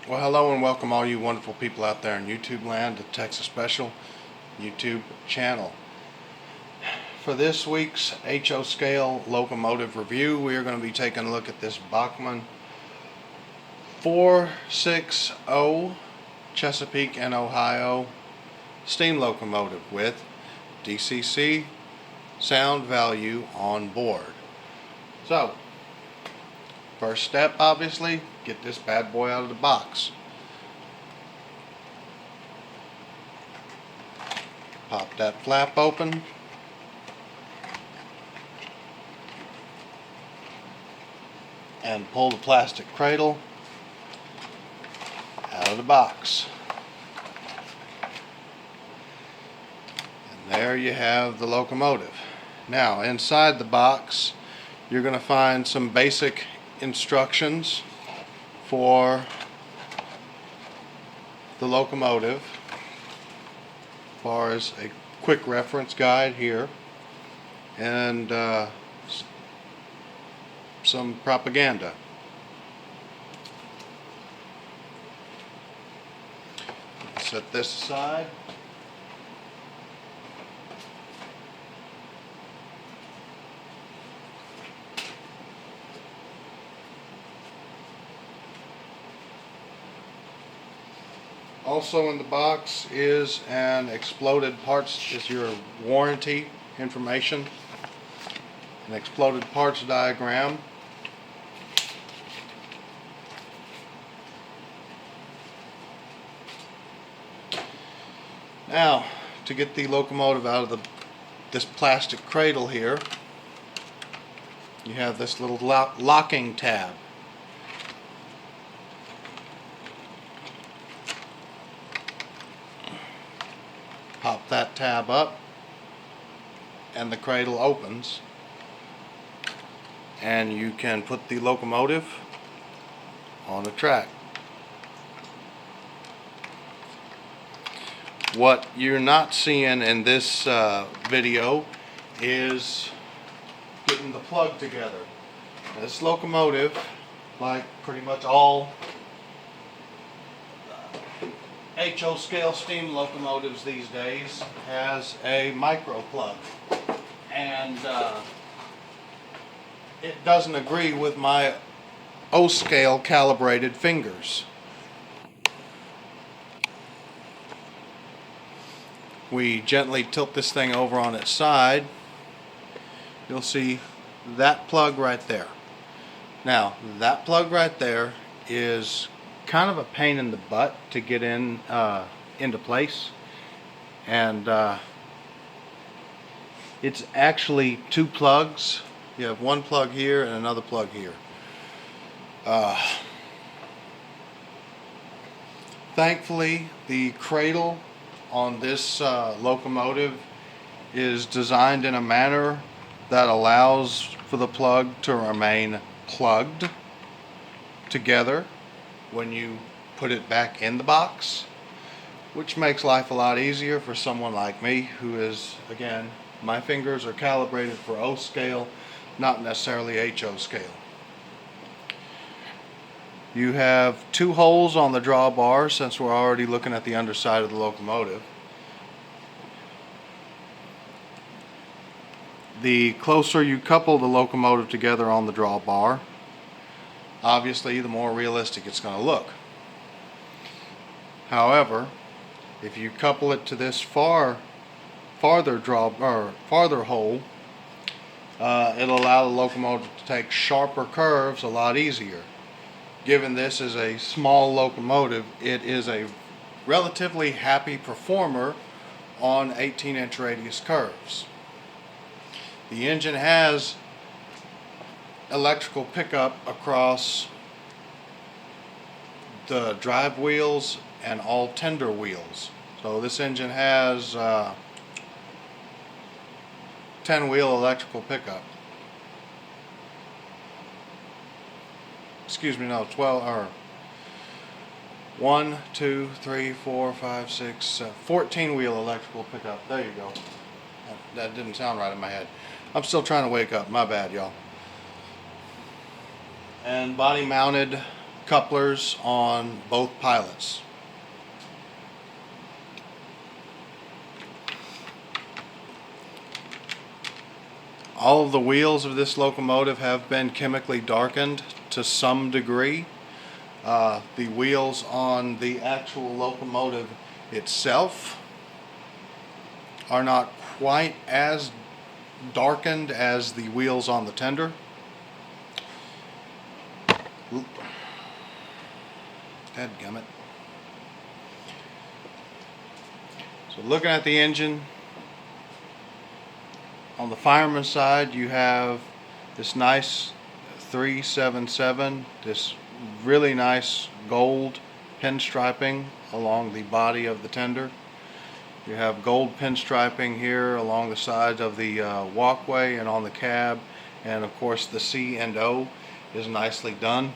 Well, hello and welcome all you wonderful people out there in YouTube land, the Texas Special YouTube channel. For this week's HO scale locomotive review, we are going to be taking a look at this Bachmann 460 Chesapeake and Ohio steam locomotive with DCC Sound Value on board. So, first step, obviously, get this bad boy out of the box. Pop that flap open. And pull the plastic cradle out of the box. And there you have the locomotive. Now, inside the box, you're going to find some basic instructions for the locomotive, as far as a quick reference guide here, and some propaganda. Set this aside. Also in the box is an exploded parts, is your warranty information, an exploded parts diagram, now to get the locomotive out of this plastic cradle here, you have this little locking tab. Pop that tab up and the cradle opens, and you can put the locomotive on the track. What you're not seeing in this video is getting the plug together. This locomotive, like pretty much all HO scale steam locomotives these days, has a micro plug, and it doesn't agree with my O scale calibrated fingers. We gently tilt this thing over on its side. You'll see that plug right there. Now, that plug right there is kind of a pain in the butt to get into place, and it's actually two plugs. You have one plug here and another plug here. Thankfully, the cradle on this locomotive is designed in a manner that allows for the plug to remain plugged together when you put it back in the box, which makes life a lot easier for someone like me, who is, again, my fingers are calibrated for O scale, not necessarily HO scale. You have two holes on the drawbar, since we're already looking at the underside of the locomotive. The closer you couple the locomotive together on the drawbar, obviously the more realistic it's going to look. However, if you couple it to this farther hole, it'll allow the locomotive to take sharper curves a lot easier. Given this is a small locomotive, it is a relatively happy performer on 18-inch radius curves. The engine has electrical pickup across the drive wheels and all tender wheels. So this engine has 10-wheel electrical pickup. Excuse me, no, 12 or 1, 2, 3, 4, 5, 6, 14-wheel electrical pickup. There you go. That didn't sound right in my head. I'm still trying to wake up. My bad, y'all. And body mounted couplers on both pilots. All of the wheels of this locomotive have been chemically darkened to some degree. The wheels on the actual locomotive itself are not quite as darkened as the wheels on the tender. Dadgummit. So looking at the engine, on the fireman's side you have this nice 377, this really nice gold pinstriping along the body of the tender. You have gold pinstriping here along the sides of the walkway and on the cab, and of course the C and O is nicely done.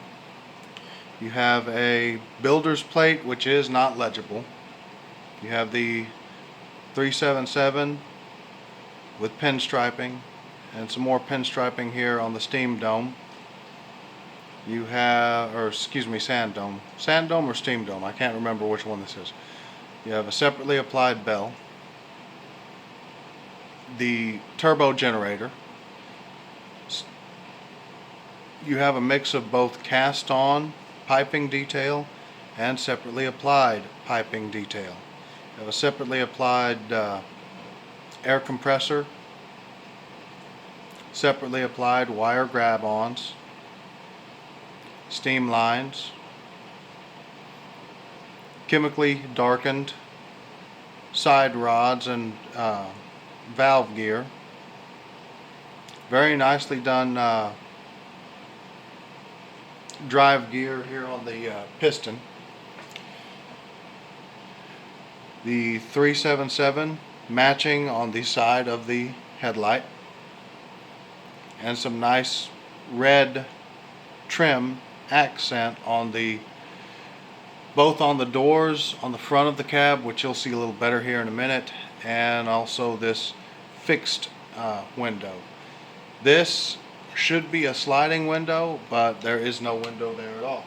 You have a builder's plate which is not legible. You have the 377 with pinstriping and some more pinstriping here on the steam dome. You have, or excuse me, sand dome or steam dome, I can't remember which one this is. You have a separately applied bell, the turbo generator. You have a mix of both cast on piping detail and separately applied piping detail. You have a separately applied air compressor, separately applied wire grab-ons, steam lines, chemically darkened side rods and valve gear. Very nicely done drive gear here on the piston. The 377 matching on the side of the headlight, and some nice red trim accent on the both on the doors on the front of the cab, which you'll see a little better here in a minute, and also this fixed window. This should be a sliding window, but there is no window there at all.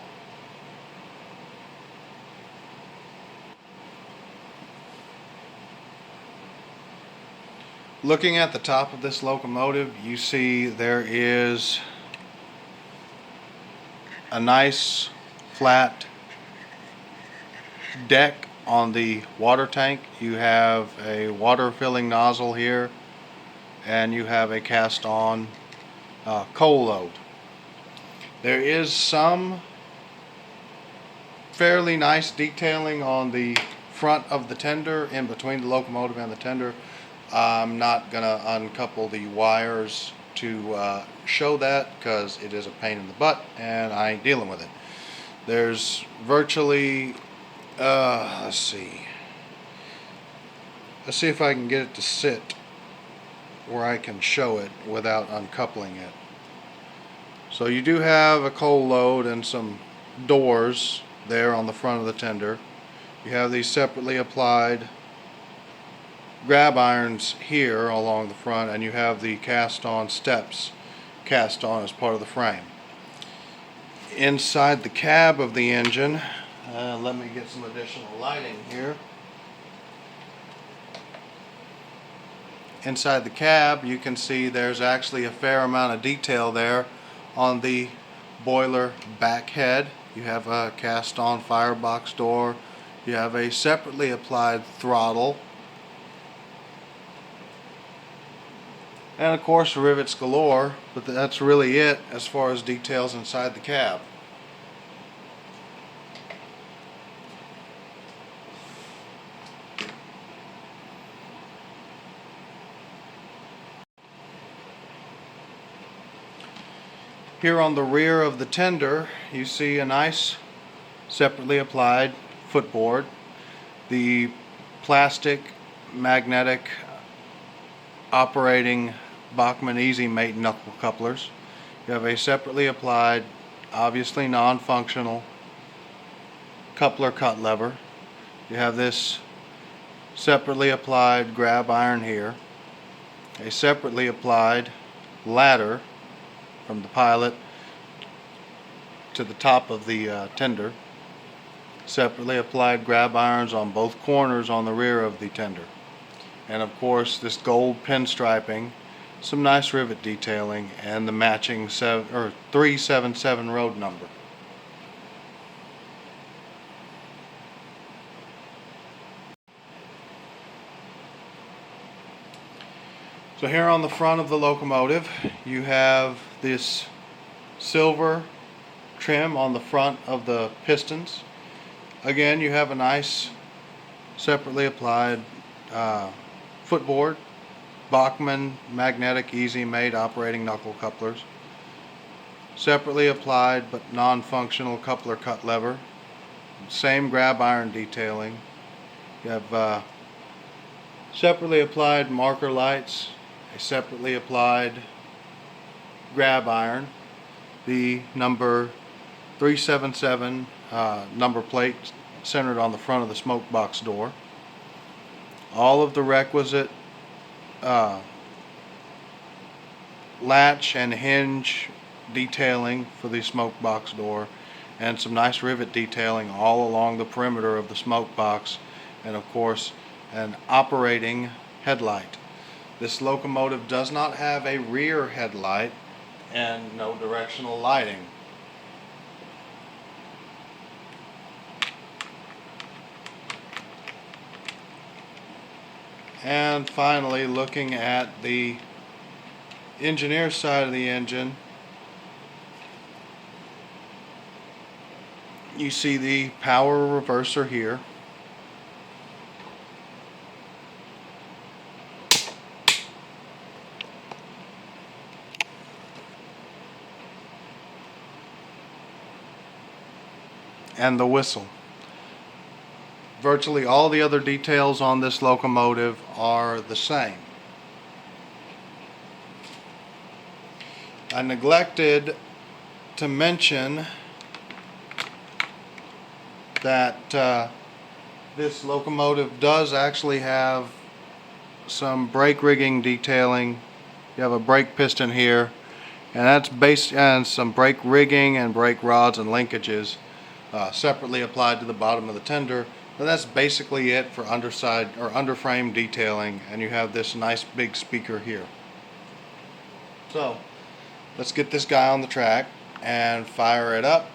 Looking at the top of this locomotive, you see there is a nice flat deck on the water tank. You have a water filling nozzle here, and you have a cast on coal load. There is some fairly nice detailing on the front of the tender, in between the locomotive and the tender. I'm not gonna uncouple the wires to show that because it is a pain in the butt and I ain't dealing with it. There's virtually let's see if I can get it to sit where I can show it without uncoupling it. So you do have a coal load and some doors there on the front of the tender. You have these separately applied grab irons here along the front, and you have the cast on steps cast on as part of the frame. Inside the cab of the engine, let me get some additional lighting here. Inside the cab you can see there's actually a fair amount of detail there on the boiler back head. You have a cast on firebox door. You have a separately applied throttle, and of course rivets galore, but that's really it as far as details inside the cab. Here on the rear of the tender you see a nice separately applied footboard. The plastic magnetic operating Bachmann Easy Mate knuckle couplers. You have a separately applied, obviously non-functional coupler cut lever. You have this separately applied grab iron here, a separately applied ladder from the pilot to the top of the tender. Separately applied grab irons on both corners on the rear of the tender. And of course this gold pinstriping, some nice rivet detailing, and the matching 377 road number. So here on the front of the locomotive you have this silver trim on the front of the pistons. Again, you have a nice separately applied footboard, Bachmann magnetic easy made operating knuckle couplers, separately applied but non-functional coupler cut lever, same grab iron detailing. You have separately applied marker lights, a separately applied grab iron, the number 377 number plate centered on the front of the smoke box door. All of the requisite latch and hinge detailing for the smoke box door, and some nice rivet detailing all along the perimeter of the smoke box, and of course an operating headlight. This locomotive does not have a rear headlight and no directional lighting. And finally, looking at the engineer's side of the engine, you see the power reverser here. And the whistle. Virtually all the other details on this locomotive are the same. I neglected to mention that this locomotive does actually have some brake rigging detailing. You have a brake piston here, and that's based on some brake rigging and brake rods and linkages separately applied to the bottom of the tender. But that's basically it for underside or underframe detailing, and you have this nice big speaker here. So let's get this guy on the track and fire it up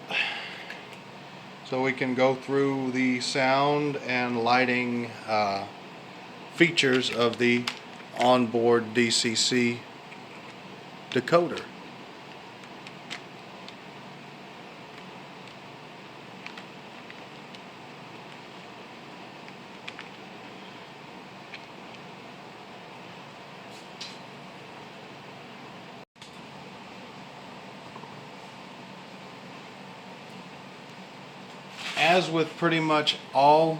so we can go through the sound and lighting features of the onboard DCC decoder. As with pretty much all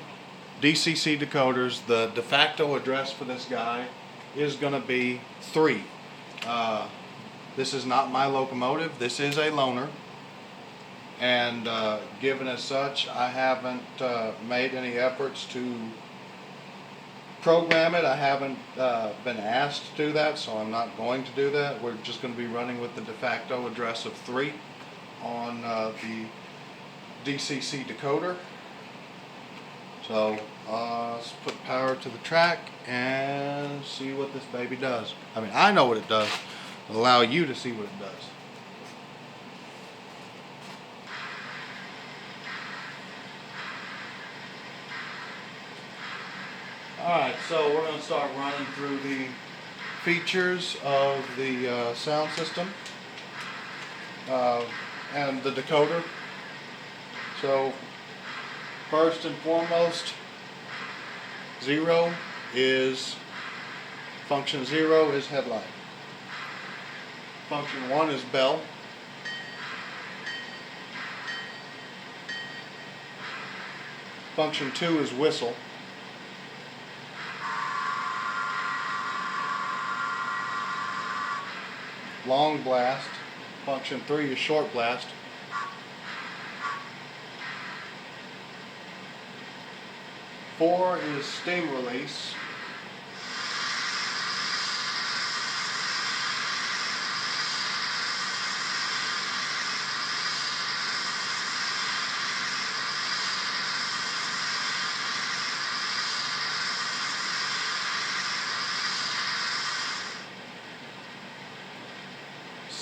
DCC decoders, the de facto address for this guy is going to be 3. This is not my locomotive. This is a loaner, and given as such, I haven't made any efforts to program it. I haven't been asked to do that, so I'm not going to do that. We're just going to be running with the de facto address of 3 on the DCC decoder. So let's put power to the track and see what this baby does. I mean, I know what it does. I'll allow you to see what it does. Alright, so we're going to start running through the features of the sound system and the decoder. So first and foremost, function 0 is headlight. Function 1 is bell. Function 2 is whistle. Long blast. Function 3 is short blast. Four is steam release.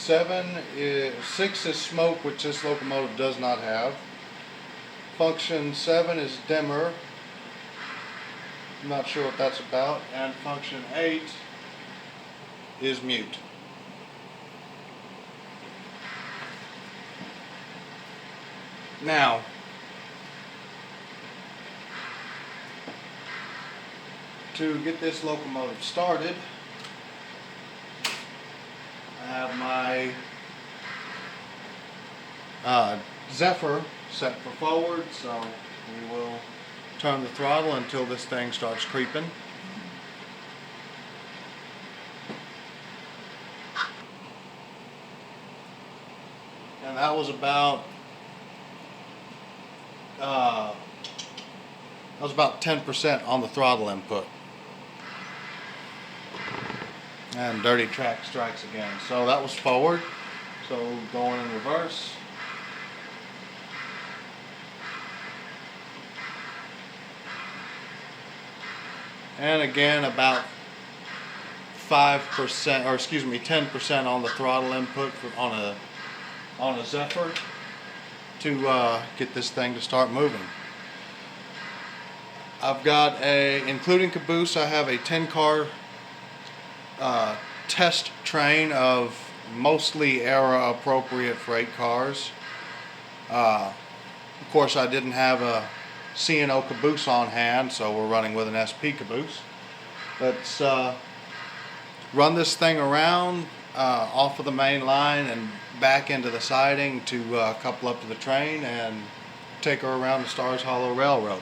6 is smoke, which this locomotive does not have. Function 7 is dimmer. I'm not sure what that's about. And function 8 is mute. Now, to get this locomotive started, I have my Zephyr set for forward, so we will turn the throttle until this thing starts creeping. And that was about 10% on the throttle input. And dirty track strikes again. So that was forward. So going in reverse. And again about 5%, or excuse me, 10% on the throttle input on a Zephyr to get this thing to start moving. I've got including caboose, I have a 10-car test train of mostly era-appropriate freight cars. Of course, I didn't have a C&O caboose on hand, so we're running with an SP caboose. Let's run this thing around off of the main line and back into the siding to couple up to the train and take her around the Stars Hollow Railroad.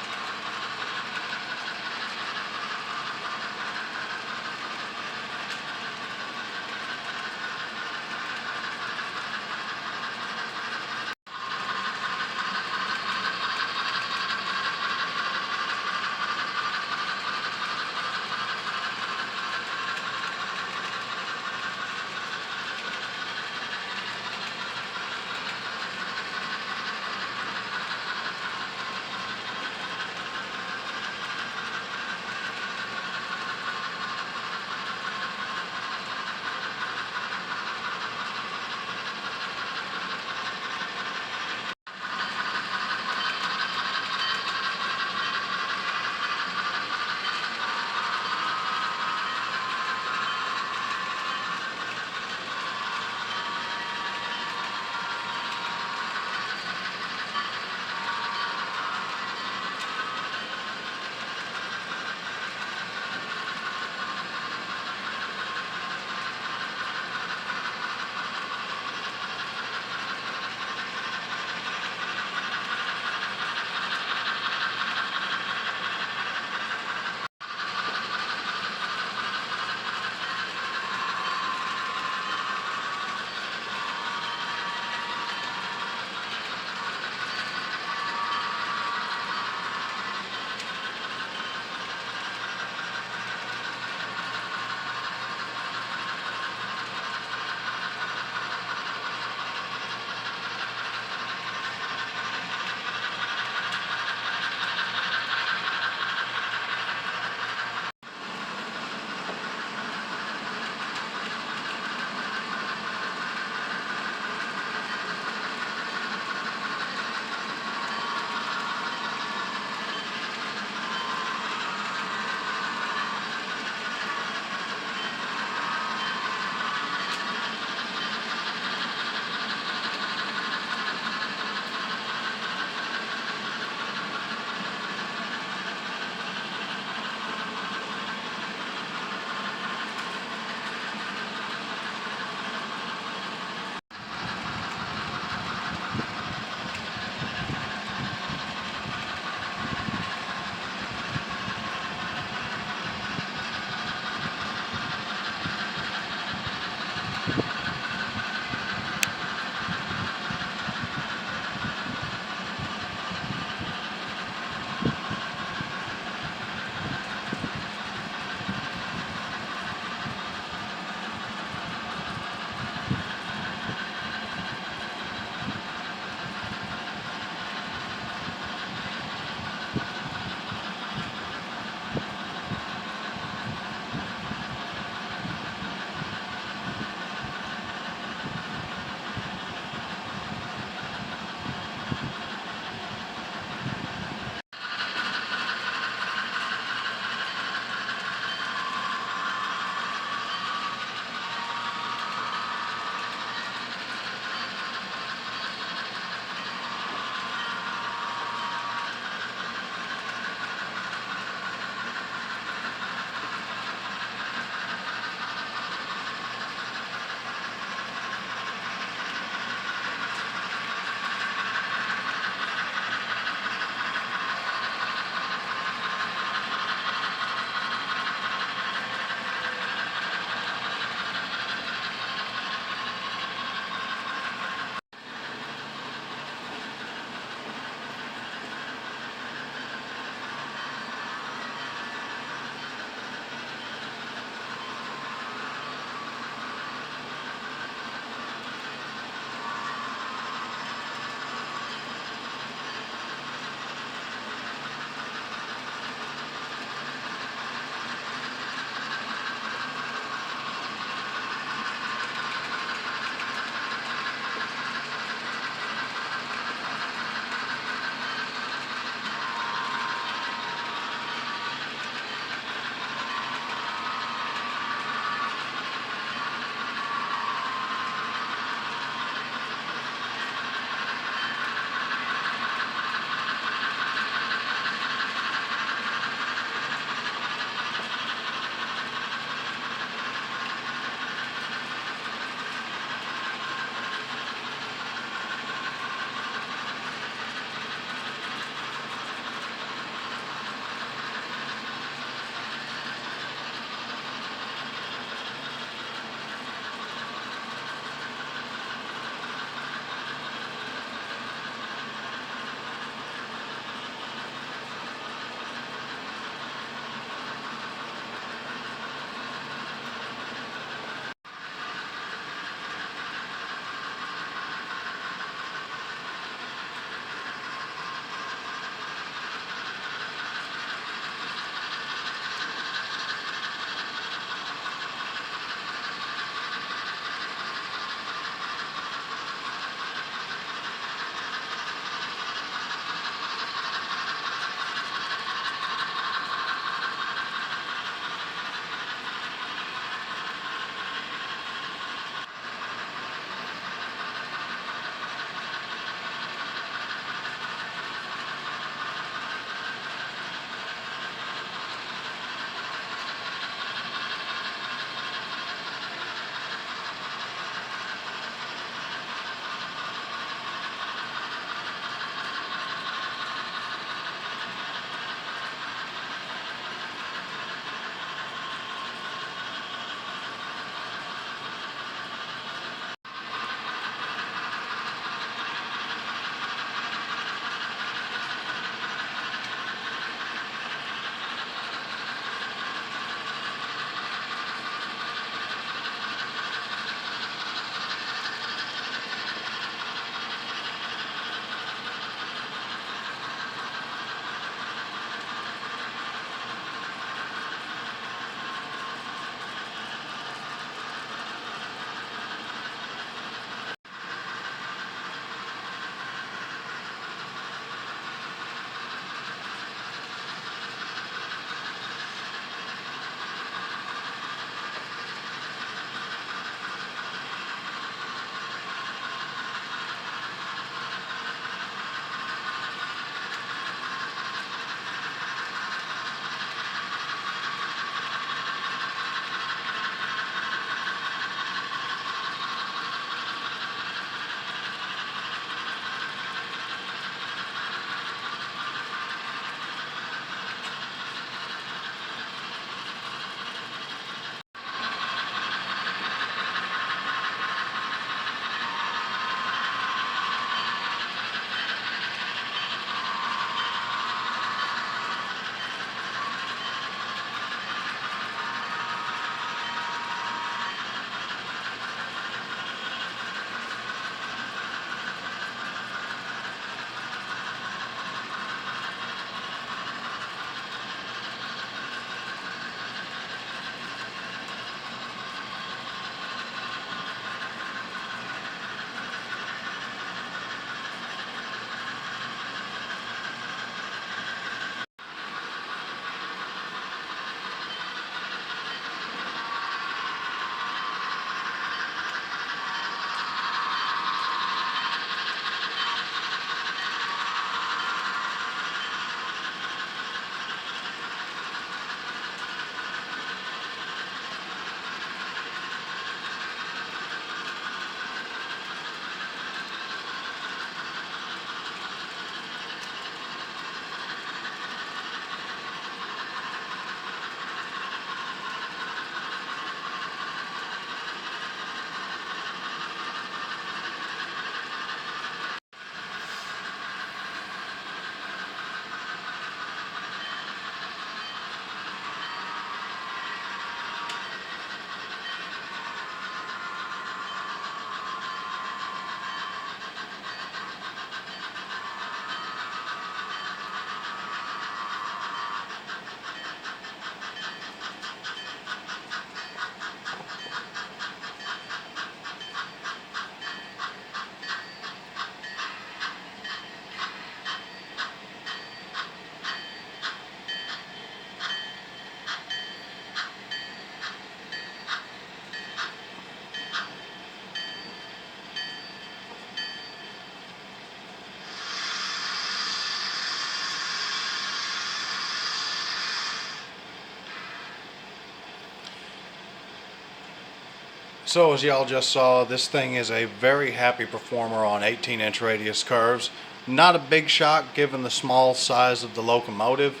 So as y'all just saw, this thing is a very happy performer on 18-inch radius curves. Not a big shock given the small size of the locomotive.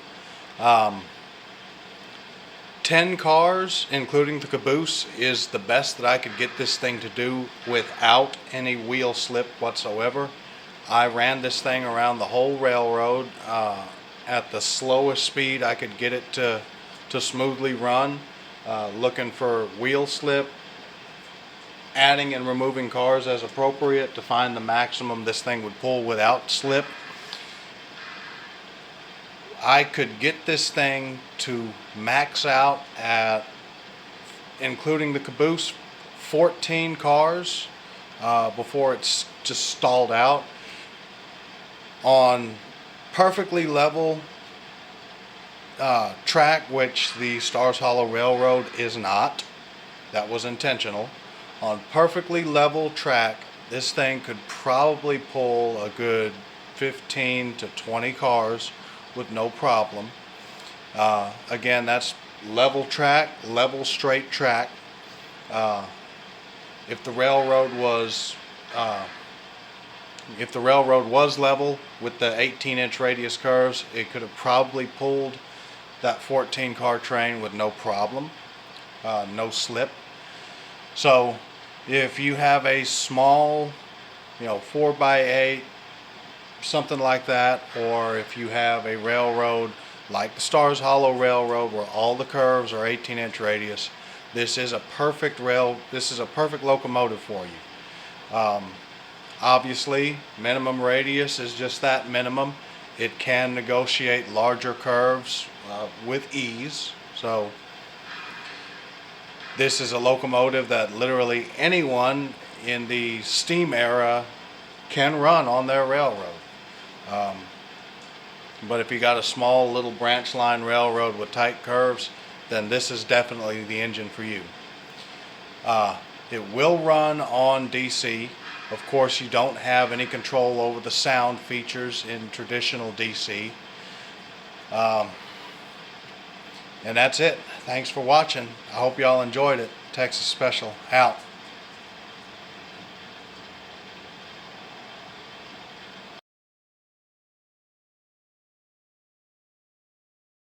10 cars, including the caboose, is the best that I could get this thing to do without any wheel slip whatsoever. I ran this thing around the whole railroad at the slowest speed I could get it to smoothly run, looking for wheel slip, adding and removing cars as appropriate to find the maximum this thing would pull without slip. I could get this thing to max out at, including the caboose, 14 cars before it's just stalled out. On perfectly level track, which the Stars Hollow Railroad is not. That was intentional. On perfectly level track, this thing could probably pull a good 15 to 20 cars with no problem. Again, that's level track, level straight track. If the railroad was level with the 18-inch radius curves, it could have probably pulled that 14-car train with no problem, no slip. So if you have a small, 4x8, something like that, or if you have a railroad like the Stars Hollow Railroad where all the curves are 18-inch radius, this is a perfect locomotive for you. Obviously, minimum radius is just that, minimum. It can negotiate larger curves with ease. So this is a locomotive that literally anyone in the steam era can run on their railroad. But if you got a small little branch line railroad with tight curves, then this is definitely the engine for you. It will run on DC. Of course, you don't have any control over the sound features in traditional DC. And that's it. Thanks for watching. I hope y'all enjoyed it. Texas Special out.